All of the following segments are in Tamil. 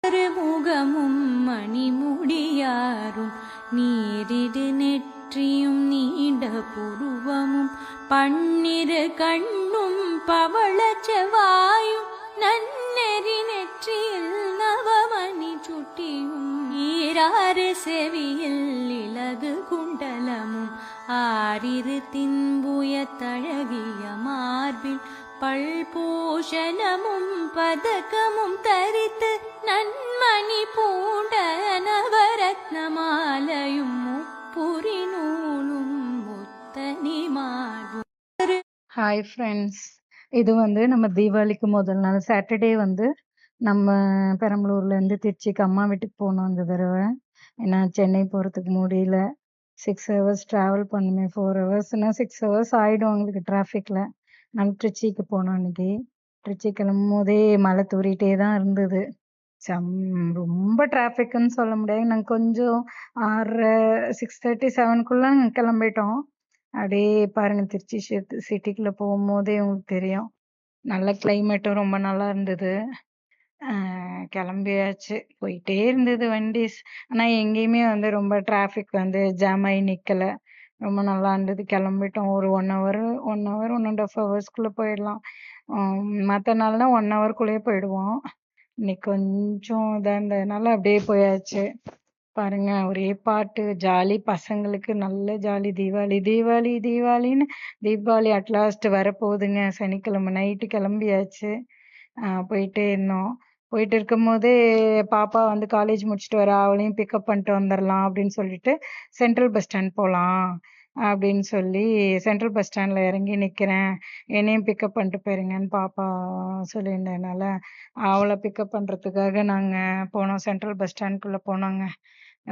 முகமும் மணிமுடியாரும் நீரிடு நெற்றியும் நீண்ட புருவமும் பன்னிரு கண்ணும் பவள செவ்வாயும் நன்னெறி நெற்றியில் நவமணி சுட்டியும் ஈராறு செவியில் இலகு குண்டலமும் ஆரிரு தின்புய தழகிய மார்பில் பல்பூஷணமும் பதக்கமும் தரித்து நன்மணி பூண்ட நவரத்னமாலையும் முப்புரி நூலும் முத்தனி மார்பும். ஹாய் ஃப்ரெண்ட்ஸ், இது நம்ம தீபாவளிக்கு முதல் நாள் சாட்டர்டே நம்ம பெரம்பலூர்லேருந்து திருச்சிக்கு அம்மா வீட்டுக்கு போனோம் இந்த தடவை. ஏன்னா சென்னை போகிறதுக்கு முடியல. 6 ஹவர்ஸ் ட்ராவல் பண்ணுமே, 4 ஹவர்ஸ்னா 6 ஹவர்ஸ் ஆகிடும் எங்களுக்கு டிராஃபிக்கில். நம்ம திருச்சிக்கு போனோம் அன்றைக்கி. திருச்சி கிளம்பும் போதே மழை தூறிட்டே தான் இருந்தது. ரொம்ப டிராஃபிக்குன்னு சொல்ல முடியாது. நாங்கள் கொஞ்சம் 6:30 7க்குள்ளே கிளம்பிட்டோம். அப்படியே பாருங்கள், திருச்சி சிட்டிக்குள்ளே போகும்போதே உங்களுக்கு தெரியும். நல்ல கிளைமேட்டும் ரொம்ப நல்லா இருந்தது. கிளம்பியாச்சு, போயிட்டே இருந்தது வண்டிஸ். ஆனால் எங்கேயுமே ரொம்ப டிராஃபிக் ஜாம் ஆகி நிற்கலை. ரொம்ப நல்லா இருந்தது. கிளம்பிட்டோம். ஒரு 1 ஹவர் 1.5 ஹவர்ஸ்க்குள்ளே போயிடலாம். மற்ற நாள்னா 1 ஹவர்க்குள்ளேயே போயிடுவோம். இன்னைக்கு கொஞ்சம் இதாக இருந்ததுனால அப்படியே போயாச்சு. பாருங்க, ஒரே பாட்டு, ஜாலி. பசங்களுக்கு நல்ல ஜாலி. தீபாவளி தீபாவளி தீபாவளின்னு தீபாவளி அட்லாஸ்ட் வரப்போகுதுங்க. சனிக்கிழமை நைட்டு கிளம்பியாச்சு. போயிட்டே இருந்தோம். போயிட்டு இருக்கும்போதே பாப்பா காலேஜ் முடிச்சுட்டு வர, அவளையும் பிக்கப் பண்ணிட்டு வந்துடலாம் அப்படின்னு சொல்லிட்டு சென்ட்ரல் பஸ் ஸ்டாண்ட் போகலாம் அப்படின்னு சொல்லி சென்ட்ரல் பஸ் ஸ்டாண்டில் இறங்கி நிற்கிறேன், என்னையும் பிக்கப் பண்ணிட்டு போயிருங்கன்னு பாப்பா சொல்லியிருந்ததுனால அவளை பிக்கப் பண்ணுறதுக்காக நாங்கள் போனோம். சென்ட்ரல் பஸ் ஸ்டாண்ட்குள்ளே போனோங்க.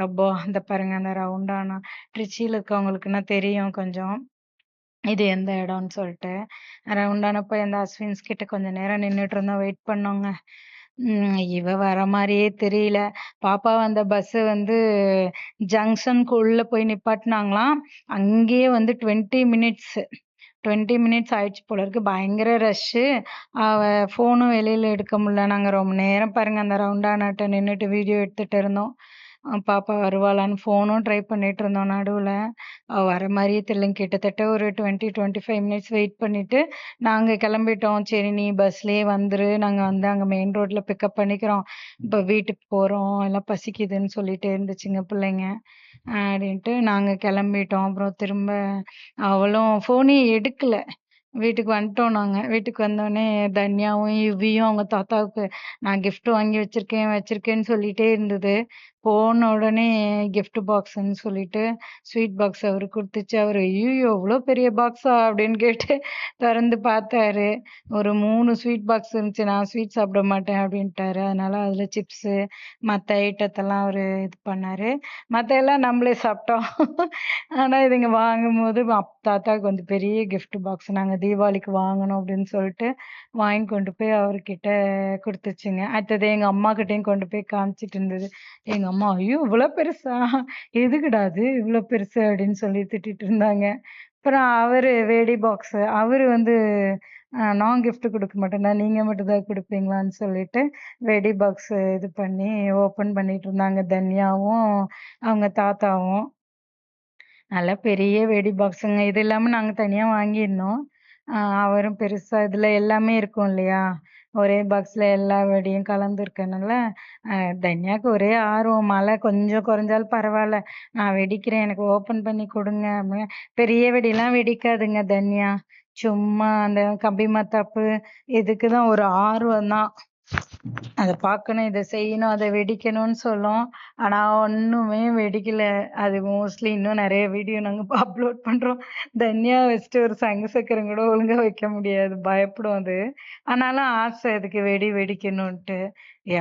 அப்போ அந்த பாருங்க, அந்த ரவுண்டானா திருச்சியில் இருக்கவங்களுக்குன்னா தெரியும் கொஞ்சம் இது எந்த இடம்னு சொல்லிட்டு. ரவுண்டானா போய் அந்த அஸ்வின்ஸ் கிட்ட கொஞ்சம் நேரம் நின்றுட்டு இருந்தோம், வெயிட் பண்ணோங்க. இவ வர மாதிரியே தெரியல. பாப்பா வந்த பஸ்ஸு ஜங்ஷனுக்கு உள்ளே போய் நிப்பாட்டினாங்களாம். அங்கேயே 20 மினிட்ஸ் ஆயிடுச்சு போல இருக்கு. பயங்கர ரஷ்ஷு. ஃபோனும் வெளியில் எடுக்க முடியல. நாங்கள் ரொம்ப நேரம் பாருங்க அந்த ரவுண்டானாட்ட நின்றுட்டு வீடியோ எடுத்துகிட்டு இருந்தோம். பாப்பா வருவாளான்னு ஃபோனும் ட்ரை பண்ணிட்டு இருந்தோம். நடுவில் அவள் வர மாதிரியே தெரியலங்க. கிட்டத்தட்ட ஒரு 20-25 மினிட்ஸ் வெயிட் பண்ணிவிட்டு நாங்கள் கிளம்பிட்டோம். சரி, நீ பஸ்லேயே வந்துரு, நாங்கள் அங்கே மெயின் ரோட்டில் பிக்கப் பண்ணிக்கிறோம், இப்போ வீட்டுக்கு போகிறோம், எல்லாம் பசிக்குதுன்னு சொல்லிகிட்டே இருந்துச்சுங்க பிள்ளைங்க அப்படின்ட்டு நாங்கள் கிளம்பிட்டோம். அப்புறம் திரும்ப அவளும் ஃபோனே எடுக்கலை. வீட்டுக்கு வந்துட்டோம். நாங்கள் வீட்டுக்கு வந்தோடனே தன்யாவும் யுவியும் அவங்க தாத்தாவுக்கு நான் gift வாங்கி வச்சிருக்கேன்னு சொல்லிட்டே இருந்தது. போன உடனே gift பாக்ஸ்ன்னு சொல்லிட்டு ஸ்வீட் பாக்ஸ் அவரு கொடுத்துச்சு. அவர் ஐயோ இவ்வளோ பெரிய பாக்ஸா அப்படின்னு கேட்டு திறந்து பார்த்தாரு. ஒரு 3 ஸ்வீட் பாக்ஸ் இருந்துச்சு. நான் ஸ்வீட் சாப்பிட மாட்டேன் அப்படின்ட்டாரு. அதனால அதில் சிப்ஸு மற்ற ஐட்டத்தெல்லாம் அவர் இது பண்ணார். மற்ற எல்லாம் நம்மளே சாப்பிட்டோம். ஆனால் இதுங்க வாங்கும்போது தாத்தாவுக்கு பெரிய gift பாக்ஸ் நாங்கள் தீபாவளிக்கு வாங்கணும் அப்படின்னு சொல்லிட்டு வாங்கி கொண்டு போய் அவர்கிட்ட கொடுத்துச்சுங்க. அடுத்தது எங்கள் அம்மாக்கிட்டையும் கொண்டு போய் காமிச்சிட்டு இருந்தது. எங்கள் அம்மா ஐயோ இவ்வளோ பெருசா, எதுக்குடா அது இவ்வளோ பெருசு அப்படின்னு சொல்லி திட்டிட்டு இருந்தாங்க. அப்புறம் அவர் வேடி பாக்ஸு, அவர் நான் gift கொடுக்க மாட்டேன்னா நீங்கள் மட்டும் தான் கொடுப்பீங்களான்னு சொல்லிட்டு வெடி பாக்ஸ் இது பண்ணி ஓப்பன் பண்ணிட்டு இருந்தாங்க தன்யாவும் அவங்க தாத்தாவும். நல்லா பெரிய வெடி பாக்ஸுங்க. இது இல்லாமல் நாங்கள் தனியாக வாங்கியிருந்தோம். அவரும் பெருசாக இதில் எல்லாமே இருக்கும் இல்லையா, ஒரே பாக்ஸில் எல்லா வெடியும் கலந்துருக்கனால தன்யாவுக்கு ஒரே ஆர்வம். மழை கொஞ்சம் குறைஞ்சாலும் பரவாயில்ல, நான் வெடிக்கிறேன், எனக்கு ஓப்பன் பண்ணி கொடுங்க அப்படின்னு. பெரிய வெடிலாம் வெடிக்காதுங்க தன்யா. சும்மா அந்த கம்பி மத்தாப்பு இதுக்கு தான் ஒரு ஆர்வம் தான். அதை பார்க்கணும், இதை செய்யணும், அதை வெடிக்கணும்னு சொல்லும். ஆனால் ஒன்றுமே வெடிக்கல. அது மோஸ்ட்லி இன்னும் நிறைய வீடியோ நாங்கள் அப்லோட் பண்ணுறோம். தனியா வச்சுட்டு ஒரு சங்கு சக்கரம் கூட ஒழுங்காக வைக்க முடியாது, பயப்படும் அது. ஆனாலும் ஆசை அதுக்கு வெடிக்கணும்ன்ட்டு.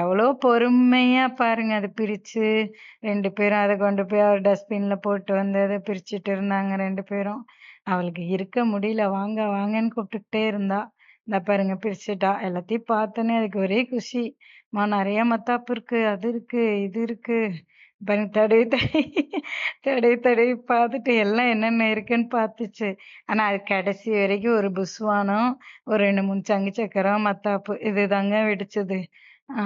எவ்வளோ பொறுமையாக பாருங்க அதை பிரித்து 2 பேரும் அதை கொண்டு போய் அவர் டஸ்ட்பினில் போட்டு அதை பிரிச்சுட்டு இருந்தாங்க 2 பேரும். அவளுக்கு இருக்க முடியல, வாங்க வாங்கன்னு கூப்பிட்டுக்கிட்டே இருந்தா. இந்த பாருங்க பிரிச்சுட்டா. எல்லாத்தையும் பார்த்தோன்னே அதுக்கு ஒரே குஷி. நிறைய மத்தாப்பு இருக்கு, அது இருக்கு, இது இருக்கு. பாருங்க தடவி தடவி தடவி தடவி பார்த்துட்டு எல்லாம் என்னென்ன இருக்குன்னு பார்த்துச்சு. ஆனால் அது கடைசி வரைக்கும் ஒரு புஸ்வானம், ஒரு 2-3 சங்கு சக்கரம், மத்தாப்பு இது தாங்க வெடிச்சது.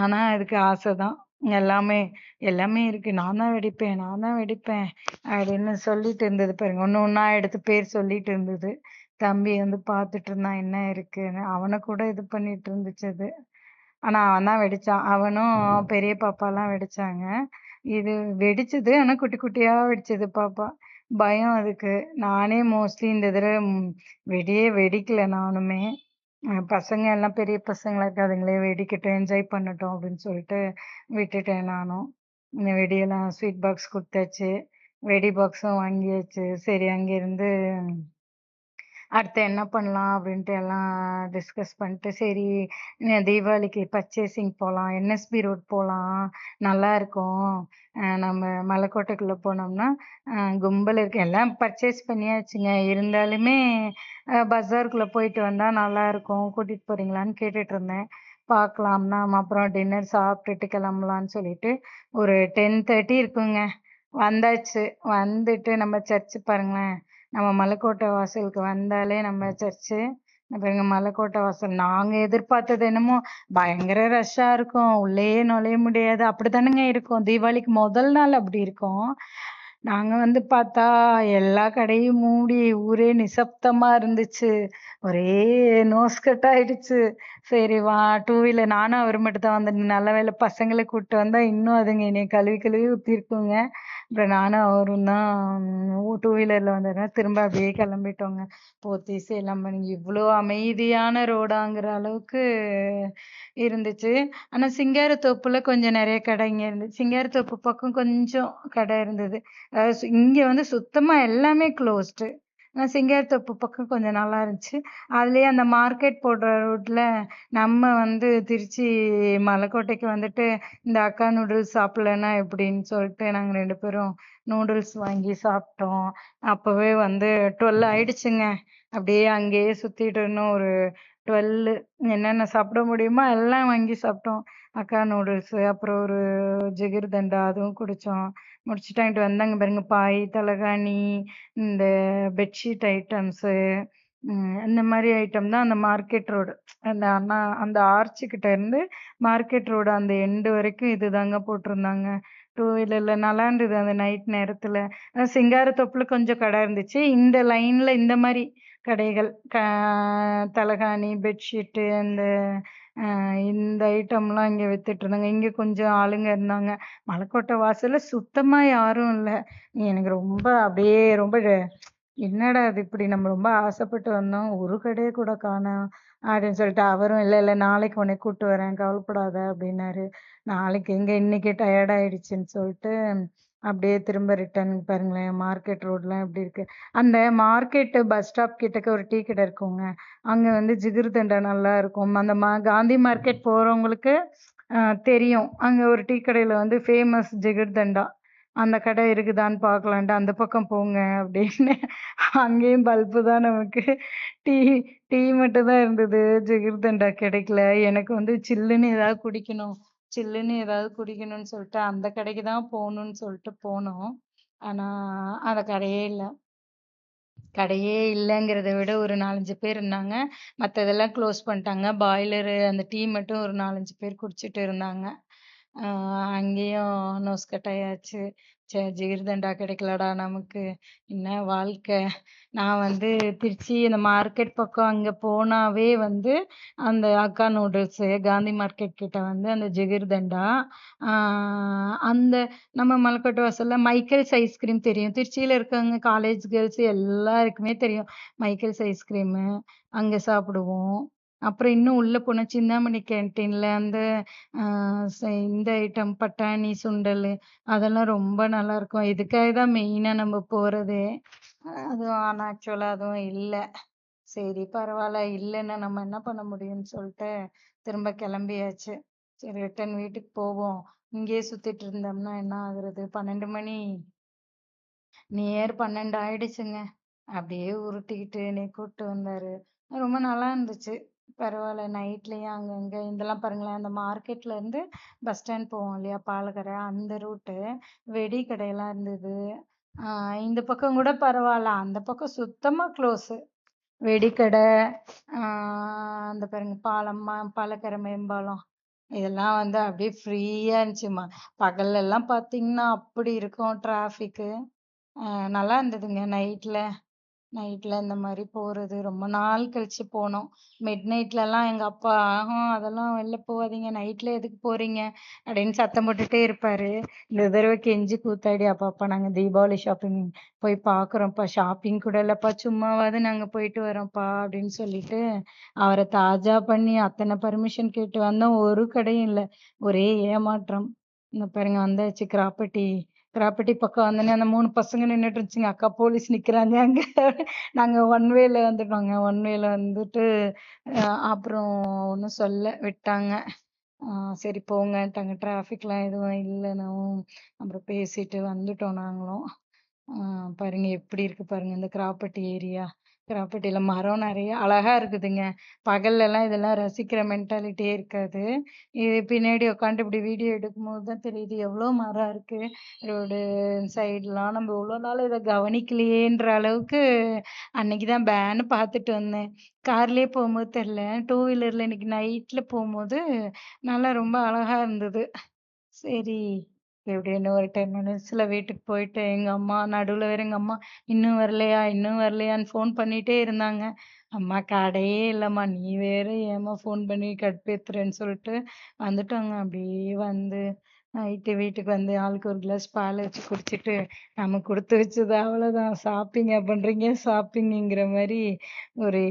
ஆனால் அதுக்கு ஆசை தான். எல்லாமே எல்லாமே இருக்கு. நான் தான் வெடிப்பேன், நான் தான் வெடிப்பேன் அப்படின்னு சொல்லிட்டு இருந்தது பாருங்க. ஒண்ணு ஒண்ணா எடுத்து பேர் சொல்லிட்டு இருந்தது. தம்பி வந்து பார்த்துட்டு இருந்தான் என்ன இருக்குன்னு. அவன கூட இது பண்ணிட்டு இருந்துச்சு அது. ஆனா அவன் தான் வெடிச்சான். அவனும் பெரிய பாப்பாலாம் வெடிச்சாங்க. இது வெடிச்சது. ஆனா குட்டி குட்டியா வெடிச்சது பாப்பா. பயம் அதுக்கு. நானே மோஸ்ட்லி இந்த தடவ வெடியே வெடிக்கல நானுமே. பசங்க எல்லாம் பெரிய பசங்களா இருக்காதுங்களே வெடிக்கட்டும், என்ஜாய் பண்ணட்டும் அப்படின்னு சொல்லிட்டு விட்டுட்டேன் நானும். இந்த வெடியெல்லாம் ஸ்வீட் பாக்ஸ் குடுத்தாச்சு. வெடி பாக்ஸும் வாங்கியாச்சு. சரி அங்கேருந்து அடுத்து என்ன பண்ணலாம் அப்படின்ட்டு எல்லாம் டிஸ்கஸ் பண்ணிட்டு, சரி தீபாவளிக்கு பர்ச்சேசிங் போலாம். என்எஸ்பி ரோட் போலாம். நல்லாருக்கும். நம்ம மலைக்கோட்டைக்குள்ள போனோம்னா, கும்பல் இருக்கு. எல்லாம் பர்ச்சேஸ் பண்ணியாச்சுங்க. இருந்தாலுமே பஜாருக்குள்ள போயிட்டு வந்தா நல்லாருக்கும். கூட்டிட்டு போறீங்களான்னு கேட்டுட்டுருந்தேன். பார்க்கலாம் தான். அப்புறம் டின்னர் சாப்பிட்டுட்டு கிளம்பலான்னு சொல்லிட்டு, ஒரு 10:30 இருக்குங்க. வந்தாச்சு. வந்துட்டு நம்ம சர்ச்சு பாருங்களேன். நம்ம மலைக்கோட்டை வாசலுக்கு வந்தாலே நம்ம சர்ச்சு. பாருங்க மலைக்கோட்டை வாசல். நாங்க எதிர்பார்த்தது என்னமோ பயங்கர ரஷ்ஷா இருக்கும். உள்ளயே நுழைய முடியாது. அப்படித்தானங்க இருக்கும். தீபாவளிக்கு முதல் நாள் அப்படி இருக்கும். நாங்க வந்து பார்த்தா எல்லா கடையும் மூடி ஊரே நிசப்தமா இருந்துச்சு. ஒரே நோஸ்கட் ஆயிடுச்சு. சரி வா டூ வீலர் நானும் அவரு மட்டும் தான் வந்தோம். நல்ல வேளை பசங்கள கூட்டு வந்தா இன்னும் அதுங்க என்னைய கழுவி கழுவி ஊத்திருக்குங்க. அப்புறம் நானும் அவரும் தான் டூ வீலர்ல வந்ததுனால திரும்ப அப்படியே கிளம்பிட்டோங்க. போத்தீஸ் எல்லாம் பண்ணி இவ்ளோ அமைதியான ரோடாங்கிற அளவுக்கு இருந்துச்சு. ஆனா சிங்காரத்தோப்புல கொஞ்சம் நெறைய கடைங்க இருந்துச்சு. சிங்காரத்தோப்பு பக்கம் கொஞ்சம் கடை இருந்தது. இங்க வந்து சுத்தமா எல்லாமே க்ளோஸ்டு. ஆனா சிங்காரத்தோப்பு பக்கம் கொஞ்சம் நல்லா இருந்துச்சு. அதுலயே அந்த மார்க்கெட் போடுற ரோட்ல நம்ம வந்து திருச்சி மலைக்கோட்டைக்கு வந்துட்டு இந்த அக்கா நூடுல்ஸ் சாப்பிடலன்னா எப்படின்னு சொல்லிட்டு நாங்க 2 பேரும் நூடுல்ஸ் வாங்கி சாப்பிட்டோம். அப்பவே வந்து 12 ஆயிடுச்சுங்க. அப்படியே அங்கேயே சுத்திட்டு இருந்தோம். ஒரு 12 என்னென்ன சாப்பிட முடியுமோ எல்லாம் வாங்கி சாப்பிட்டோம். அக்கா நூடுல்ஸு, அப்புறம் ஒரு ஜிகிர்தண்டா அதுவும் குடிச்சோம். முடிச்சுட்டு அங்கிட்டு வந்தாங்க பாருங்க பாய், தலகாணி, இந்த பெட்ஷீட் ஐட்டம்ஸு, இந்த மாரி ஐட்டம் தான் அந்த மார்க்கெட் ரோடு. அந்த அண்ணா அந்த ஆர்ச் கிட்ட இருந்து மார்க்கெட் ரோடு அந்த எண்டு வரைக்கும் இதுதாங்க போட்டிருந்தாங்க. டூ வீலர்ல நல்லா இருந்தது அந்த நைட் நேரத்துல. சிங்காரத்தோப்புல கொஞ்சம் கடை இருந்துச்சு. இந்த லைன்ல இந்த மாரி கடைகள். தலகாணி, பெட்ஷீட்டு அந்த இந்த ஐட்டம்லாம் இங்க வித்துட்டுருந்தாங்க. இங்க கொஞ்சம் ஆளுங்க இருந்தாங்க. மலைக்கோட்டை வாசல்ல சுத்தமா யாரும் இல்ல. எனக்கு ரொம்ப அப்படியே ரொம்ப என்னடா இது இப்படி நம்ம ரொம்ப ஆசைப்பட்டு வந்தோம். ஒரு கடைய கூட காணோம். அப்படின்னு சொல்லிட்டு அவரும் இல்ல, இல்ல நாளைக்கு உன்னை கூட்டு வரேன் கவலைப்படாத அப்படின்னாரு. நாளைக்கு எங்க இன்னைக்கே டயர்ட் ஆயிடுச்சுன்னு சொல்லிட்டு அப்படியே திரும்ப ரிட்டர்ன் பாருங்களேன் மார்க்கெட் ரோட்லாம் எப்படி இருக்கு. அந்த மார்க்கெட் பஸ் ஸ்டாப் கிட்டக்க ஒரு டீ கடை இருக்குங்க. அங்க வந்து ஜிகிர்தண்டா நல்லா இருக்கும். அந்த காந்தி மார்க்கெட் போறவங்களுக்கு தெரியும். அங்க ஒரு டீ கடையில வந்து ஃபேமஸ் ஜிகிர்தண்டா. அந்த கடை இருக்குதான்னு பார்க்கலான்ட்டு அந்த பக்கம் போங்க அப்படின்னு. அங்கேயும் பல்பு தான் நமக்கு. டீ டீ மட்டும் தான் இருந்தது. ஜிகிர்தண்டா கிடைக்கல. எனக்கு வந்து சில்லுன்னு ஏதாவது குடிக்கணும். சில்லுன்னு ஏதாவது குடிக்கணும்னு சொல்லிட்டு அந்த கடைக்கு தான் போகணும்னு சொல்லிட்டு போனோம். ஆனா அந்த கடையே இல்ல. கடையே இல்லங்கிறத விட ஒரு 4, 5 பேர் இருந்தாங்க. மத்ததெல்லாம் க்ளோஸ் பண்ணிட்டாங்க. பாய்லரு அந்த டீ மட்டும் ஒரு 4, 5 பேர் குடிச்சிட்டு இருந்தாங்க. அ அங்கேயும் நோஸ் கட்டாயாச்சு. ஜிகர்தண்டா கிடைக்கலடா நமக்கு. என்ன வாழ்க்கை. நான் வந்து திருச்சி இந்த மார்க்கெட் பக்கம் அங்க போனாவே வந்து அந்த அக்கா நூடுல்ஸு, காந்தி மார்க்கெட் கிட்ட வந்து அந்த ஜிகர்தண்டா, ஆ அந்த நம்ம மலைக்கோட்டை வாசல்ல மைக்கேல்ஸ் ஐஸ்கிரீம் தெரியும். திருச்சியில இருக்கவங்க காலேஜ் கேர்ல்ஸ் எல்லாருக்குமே தெரியும். மைக்கேல்ஸ் ஐஸ்கிரீமு அங்க சாப்பிடுவோம். அப்புறம் இன்னும் உள்ள போனா சிந்தாமணி கேன்டீன்ல அந்த அ இந்த ஐட்டம் பட்டாணி, சுண்டலு அதெல்லாம் ரொம்ப நல்லாருக்கும். இதுக்காக தான் மெயினா நம்ம போறதே. அதுவும் ஆனா ஆக்சுவலா அதுவும் இல்ல. சரி பரவால்ல. இல்லன்னா நம்ம என்ன பண்ண முடியும்னு சொல்ட்டு திரும்ப கிளம்பியாச்சு. சரி ரிட்டர்ன் வீட்டுக்கு போவோம். இங்கேயே சுத்திட்டு இருந்தோம்னா என்ன ஆகுறது? 12 மணி நியர் 12 ஆயிடுச்சுங்க. அப்படியே உருட்டிக்கிட்டு என்னைய கூட்டு வந்தாரு. ரொம்ப நல்லா இருந்துச்சு. பரவால்ல நைட்லயும் அங்கங்க இதெல்லாம் பாருங்களேன், அந்த மார்க்கெட்ல இருந்து பஸ் ஸ்டாண்ட் போவோம் இல்லையா? பாலக்கரை அந்த ரூட்டு. வெடி கடையெல்லாம் இருந்தது. ஆ இந்த பக்கம் கூட பரவால்ல. அந்த பக்கம் சுத்தமா க்ளோஸு. வெடிக்கடை, ஆ அந்த பாருங்க பாலம்மா பாலக்கரை மேம்பாலம். இதெல்லாம் வந்து அப்படியே ஃப்ரீயா இருந்துச்சும்மா. பகல்லலாம் பார்த்தீங்கன்னா, அப்படி இருக்கும் டிராஃபிக்கு. நல்லா இருந்ததுங்க நைட்ல. நைட்ல இந்த மாரி போறது ரொம்ப நாள் கழிச்சு போனோம். மிட் நைட்லலாம் எங்க அப்பா, அதெல்லாம் வெளில போகாதீங்க. நைட்ல எதுக்கு போறீங்க?" அப்படின்னு சத்தம் போட்டுட்டே இருப்பாரு. இந்த தடவ கெஞ்சி கூத்தாடி, "அப்பா நாங்க தீபாவளி ஷாப்பிங் போய் பார்க்குறோம்ப்பா. ஷாப்பிங் கூட இல்லப்பா. சும்மாவாவது நாங்க போயிட்டு வரோம்ப்பா" அப்படின்னு சொல்லிட்டு, அவர தாஜா பண்ணி அத்தன பர்மிஷன் கேட்டு வந்தோம். ஒரு கடையும் இல்ல. ஒரே ஏமாற்றம். இந்த பாருங்க வந்தாச்சு கிராப்பட்டி. கிராப்பட்டி பக்கம் வந்தோனே அந்த 3 பசங்க நின்னுட்டு இருந்துச்சுங்க. "அக்கா போலீஸ் நிக்கிறாங்க அங்க." நாங்க ஒன் வேல வந்துட்டோங்க. ஒன் வேல வந்துட்டு அ அப்புறம் ஒண்ணும் சொல்ல விட்டாங்க. ஆ சரி போங்கன்ட்டாங்க. டிராஃபிக்லாம் எதுவும் இல்லன்னும், அப்புறம் பேசிட்டு வந்துட்டோம் நாங்களும். ஆ பாருங்க எப்படி இருக்கு பாருங்க இந்த கிராப்பட்டி ஏரியா. கிராப்பட்டியில மரம் நெறைய அழகா இருக்குதுங்க. பகல்லலாம் இதெல்லாம் ரசிக்கிற மென்டாலிட்டியே இருக்காது. இது பின்னாடி உட்காந்துட்டு இப்படி வீடியோ எடுக்கும்போது தான் தெரியுது எவ்வளோ மரம் இருக்கு. ரோடு சைடுலாம் நம்ம இவ்வளோ நாள் இத கவனிக்கலையேன்ற அளவுக்கு அன்னைக்கு தான் பேன்னு பார்த்துட்டு வந்தேன். கார்லயே போம்போது தெரியல. டூ வீலர்ல இன்னைக்கு நைட்ல போம்போது நல்லா ரொம்ப அழகா இருந்தது. சரி. எப்படியும் ஒரு 10 மினிட்ஸ்ல வீட்டுக்கு போயிட்டு, எங்க அம்மா நடுவுல வேற எங்க அம்மா, "இன்னும் வரலையா? இன்னும் வரலையான்னு?" ஃபோன் பண்ணிட்டே இருந்தாங்க. "அம்மா கடையே இல்லம்மா. நீ வேற ஏம்மா ஃபோன் பண்ணி கடுப்பேத்துறன்னு" சொல்லிட்டு வந்துட்டோங்க. அப்படியே வந்து நைட்டு வீட்டுக்கு வந்து ஆளுக்கு ஒரு கிளாஸ் பால் வச்சு குடிச்சிட்டு, நம்ம குடுத்து வச்சது அவ்வளோதான். ஷாப்பிங்கா பண்றீங்க? ஷாப்பிங்குங்கிற மாரி ஒரே